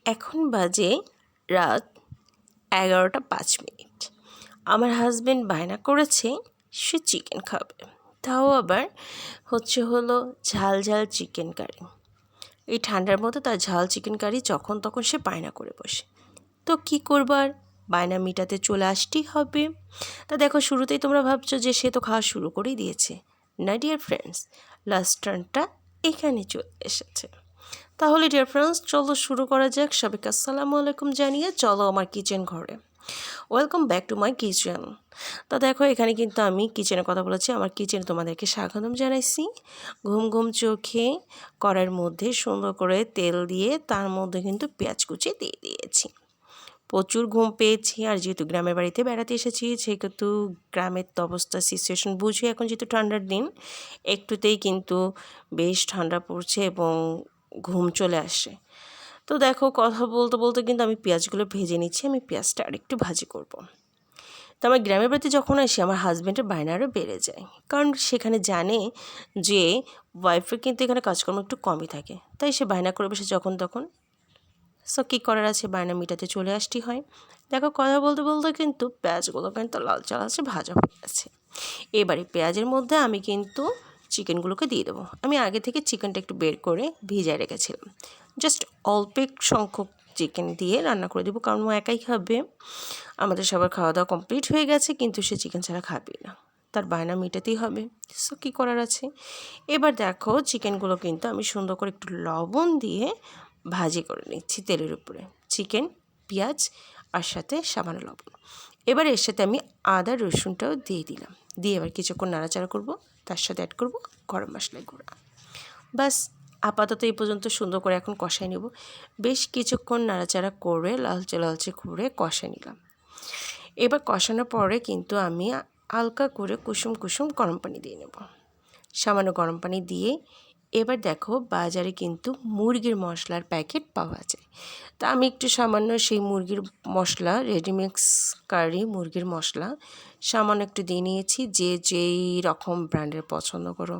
এখন বাজে রাত 11টা 5 মিনিট। আমার হাজব্যান্ড বায়না করেছে সে চিকেন খাবে, তাও আবার হলো ঝাল ঝাল চিকেন কারি। এই ঠান্ডার মধ্যে তার ঝাল চিকেন কারি যখন তখন সে বায়না করে বসে। তো কী করবার, বায়না মিটাতে চলে আসতেই হবে। তা দেখো, শুরুতেই তোমরা ভাবছো যে সে তো খাওয়া শুরু করেই দিয়েছে। না ডিয়ার ফ্রেন্ডস, লাস্ট টার্নটা এখানে চলে এসেছে। তাহলে ডিয়ার ফ্রেন্ডস, চলো শুরু করা যাক। সবাইকে আসসালামু আলাইকুম জানিয়ে চলো আমার কিচেন ঘরে। Welcome back to my kitchen. তো দেখো, এখানে কিন্তু আমি কিচেনের কথা বলেছি, আমার কিচেনে তোমাদেরকে স্বাগতম জানাইছি। ঘুম ঘুম চোখে কড়াইয়ের মধ্যে সুন্দর করে তেল দিয়ে তার মধ্যে কিন্তু পেঁয়াজ কুচি দিয়ে দিয়েছি। প্রচুর ঘুম পেয়েছি, আর যেহেতু গ্রামের বাড়িতে বেড়াতে এসেছি সেহেতু গ্রামের তো অবস্থা সিচুয়েশন বুঝি। এখন যেহেতু ঠান্ডার দিন, একটুতেই কিন্তু বেশ ঠান্ডা পড়ছে এবং ঘুম চলে আসে। তো দেখো, কথা বলতে বলতে কিন্তু আমি পেঁয়াজগুলো ভেজে নিচ্ছি। আমি পেঁয়াজটা আরেকটু ভাজি করব। তো আমার গ্রামের বাড়িতে যখন আসি আমার হাজব্যান্ডের বায়না আরও বেড়ে যায়, কারণ সেখানে জানে যে ওয়াইফের কিন্তু এখানে কাজকর্ম একটু কমই থাকে, তাই সে বায়না করে বসে যখন তখন। সো কী করার আছে, বায়না মিটাতে চলে আসতে হয়। দেখো, কথা বলতে বলতে কিন্তু পেঁয়াজগুলো কিন্তু লালচে লালচে ভাজা হয়ে গেছে। এবারে পেঁয়াজের মধ্যে আমি কিন্তু চিকেনগুলোকে দিয়ে দেবো। আমি আগে থেকে চিকেনটা একটু বের করে ভিজায় রেখেছিলাম। জাস্ট অল্প সংখ্যক চিকেন দিয়ে রান্না করে দেবো, কারণ ও একাই খাবে। আমাদের সবার খাওয়া দাওয়া কমপ্লিট হয়ে গেছে, কিন্তু সে চিকেন ছাড়া খাবেই না, তার বায়না মেটাতেই হবে। সো কী করার আছে। এবার দেখো, চিকেনগুলো কিন্তু আমি সুন্দর করে একটু লবণ দিয়ে ভাজি করে নিচ্ছি তেলের উপরে। চিকেন, পেঁয়াজ আর সাথে সামান্য লবণ। এবার এর সাথে আমি আদা রসুনটাও দিয়ে দিলাম। দিয়ে এবার কিছুক্ষণ নাড়াচাড়া করব, তার সাথে অ্যাড করব গরম মশলার গুঁড়া। বাস, আপাতত এই পর্যন্ত সুন্দর করে এখন কষাই নেব। বেশ কিছুক্ষণ নাড়াচাড়া করে লালচে লালচে করে কষাই নিলাম। এবার কষানোর পরে কিন্তু আমি হালকা করে কুসুম কুসুম গরম পানি দিয়ে নেব। সামান্য গরম পানি দিয়ে এবার দেখো, বাজারে কিন্তু মুরগির মশলার প্যাকেট পাওয়া যায়। তা আমি একটু সামান্য সেই মুরগির মশলা, রেডিমিক্স কারি মুরগির মশলা সামান্য একটু দিয়ে নিয়েছি। যে যেই রকম ব্র্যান্ডের পছন্দ করো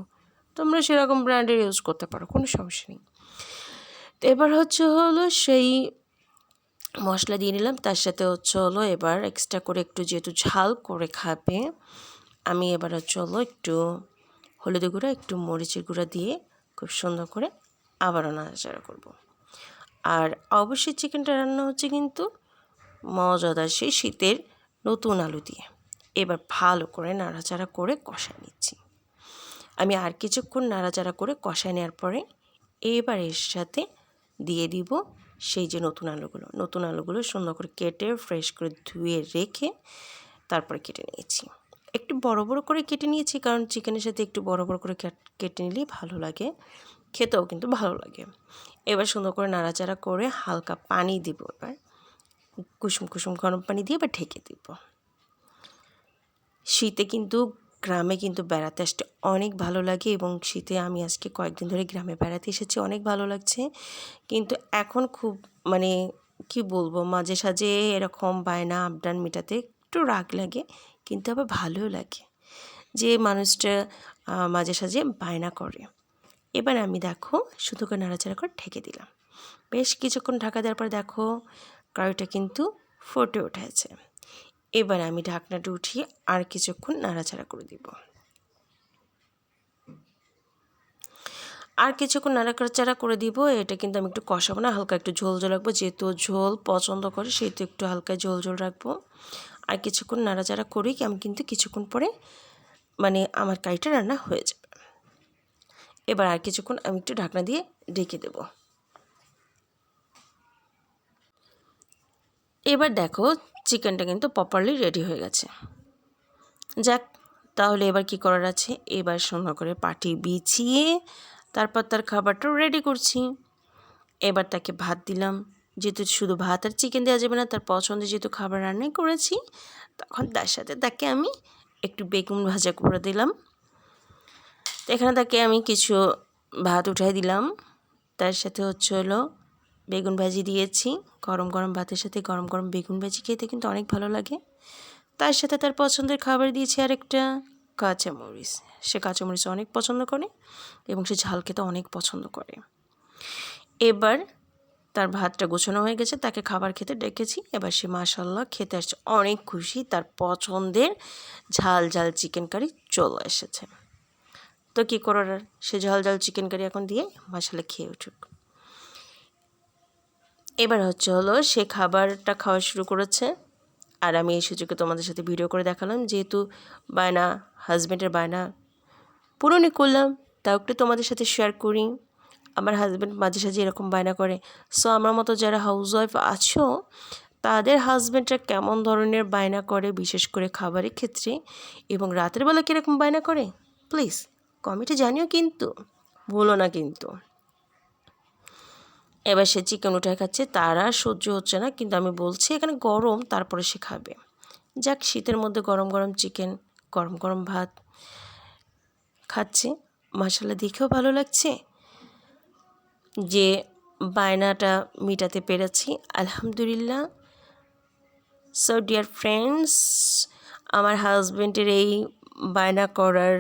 তোমরা সেরকম ব্র্যান্ডের ইউজ করতে পারো, কোনো সমস্যা নেই। তো এবার সেই মশলা দিয়ে নিলাম। তার সাথে এবার এক্সট্রা করে একটু, যেহেতু ঝাল করে খাবে, আমি এবার একটু হলুদের গুঁড়া, একটু মরিচের গুঁড়া দিয়ে খুব সুন্দর করে আবারও নাড়াচাড়া করব। আর অবশ্যই চিকেনটা রান্না হচ্ছে কিন্তু মজাদার সেই শীতের নতুন আলু দিয়ে। এবার ভালো করে নাড়াচাড়া করে কষায় নিচ্ছি। আমি আর কিছুক্ষণ নাড়াচাড়া করে কষায় নেওয়ার পরে এবার এর সাথে দিয়ে দিব সেই যে নতুন আলুগুলো সুন্দর করে কেটে ফ্রেশ করে ধুয়ে রেখে তারপরে কেটে নিয়েছি। একটু বড় বড় করে কেটে নিয়েছি, কারণ চিকেনের সাথে একটু বড় বড় করে কেটে নিলেই ভালো লাগে, খেতেও কিন্তু ভালো লাগে। এবার সুন্দর করে নাড়াচাড়া করে হালকা পানি দিব। এবার কুসুম কুসুম গরম পানি দিয়ে এবার ঢেকে দিব। শীতে কিন্তু গ্রামে কিন্তু বেড়াতে আসতে অনেক ভালো লাগে, এবং শীতে আমি আজকে কয়েকদিন ধরে গ্রামে বেড়াতে এসেছি, অনেক ভালো লাগছে। কিন্তু এখন খুব কি বলবো, মাঝে সাঝে এরকম বায়না আবদার মেটাতে একটু রাগ লাগে, কিন্তু আবার ভালোও লাগে যে মানুষটা মাঝে সাঝে বায়না করে। এবার আমি দেখো শুধু করে নাড়াচাড়া করে ঢেকে দিলাম। বেশ কিছুক্ষণ ঢাকা দেওয়ার পর দেখো কারিটা কিন্তু ফুটে উঠেছে। এবার আমি ঢাকনাটা উঠিয়ে আর কিছুক্ষণ নাড়াচাড়া করে দিব। এটা কিন্তু আমি একটু কষাবো না, হালকা একটু ঝোল ঝোল রাখবো। যেহেতু ঝোল পছন্দ করে সেহেতু একটু হালকা ঝোল ঝোল রাখবো। আর কিছুক্ষণ নাড়াচাড়া করেই আমি কিন্তু কিছুক্ষণ পরে আমার কারিটা রান্না হয়ে যাবে। এবার আর কিছুক্ষণ আমি একটু ঢাকনা দিয়ে ঢেকে দেব। এবার দেখো, চিকেনটা কিন্তু প্রপারলি রেডি হয়ে গেছে। যাক, তাহলে এবার কি করার আছে, এবার সুন্দর করে পাটি বিছিয়ে তারপর তার খাবারটা রেডি করছি। এবার তাকে ভাত দিলাম। যেহেতু শুধু ভাত আর চিকেন দেওয়া যাবে না, তার পছন্দের যেহেতু খাবার রান্নাই করেছি, তখন তার সাথে তাকে আমি একটু বেগুন ভাজা করে দিলাম। তো এখানে তাকে আমি কিছু ভাত উঠাই দিলাম, তার সাথে বেগুন ভাজি দিয়েছি। গরম গরম ভাতের সাথে গরম গরম বেগুন ভাজি খেতে কিন্তু অনেক ভালো লাগে। তার সাথে তার পছন্দের খাবার দিয়েছি আরেকটা কাঁচামরিচ। সে কাঁচামরিচ অনেক পছন্দ করে এবং সে ঝাল খেতে অনেক পছন্দ করে। এবার তার ভাতটা গোছানো হয়ে গেছে, তাকে খাবার খেতে ডেকেছি। এবার সে মাশাল্লাহ খেতে আসছে, অনেক খুশি, তার পছন্দের ঝাল ঝাল চিকেন কারি চলে এসেছে। তো কী করার, সে ঝাল ঝাল চিকেন কারি এখন দিয়ে মাশাল্লাহ খেয়ে উঠুক। এবার হলো সে খাবারটা খাওয়া শুরু করেছে, আর আমি এই সুযোগে তোমাদের সাথে ভিডিও করে দেখালাম, যেহেতু বায়না, হাজব্যান্ডের বায়না পূরণই করলাম, তাও একটু তোমাদের সাথে শেয়ার করি। আমার হাজব্যান্ড মাঝে সাঝে এরকম বায়না করে। সো আমার মতো যারা হাউসওয়াইফ আছো, তাদের হাজব্যান্ডরা কেমন ধরনের বায়না করে, বিশেষ করে খাবারের ক্ষেত্রে, এবং রাতের বেলা কীরকম বায়না করে, প্লিজ কমেন্টে জানিও কিন্তু, ভুলো না কিন্তু। এবার সে চিকেন উঠায় খাচ্ছে, তার আর সহ্য হচ্ছে না, কিন্তু আমি বলছি এখানে গরম, তারপরে সে খাবে। যাক, শীতের মধ্যে গরম গরম চিকেন, গরম গরম ভাত খাচ্ছে, মাশাআল্লাহ দেখেও ভালো লাগছে যে বায়নাটা মেটাতে পেরেছি, আলহামদুলিল্লাহ। সো ডিয়ার ফ্রেন্ডস, আমার হাজব্যান্ডের এই বায়না করার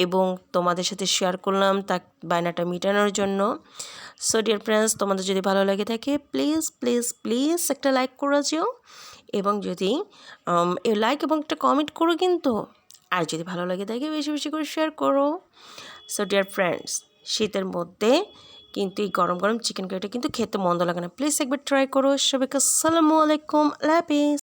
এবং তোমাদের সাথে শেয়ার করলাম তা বায়নাটা মেটানোর জন্য। সো ডিয়ার ফ্রেন্ডস, তোমাদের যদি ভালো লাগে থাকে প্লিজ প্লিজ প্লিজ একটা লাইক করে যেও, এবং যদি লাইক এবং একটা কমেন্ট করো কিন্তু, আর যদি ভালো লাগে থাকে বেশি বেশি করে শেয়ার করো। সো ডিয়ার ফ্রেন্ডস, শীতের মধ্যে কিন্তু এই গরম গরম চিকেন কারিটা কিন্তু খেতে মন্দ লাগে না, প্লিজ একবার ট্রাই করো। সবাইকে আসসালামু আলাইকুম, আল্লাহ হাফেজ।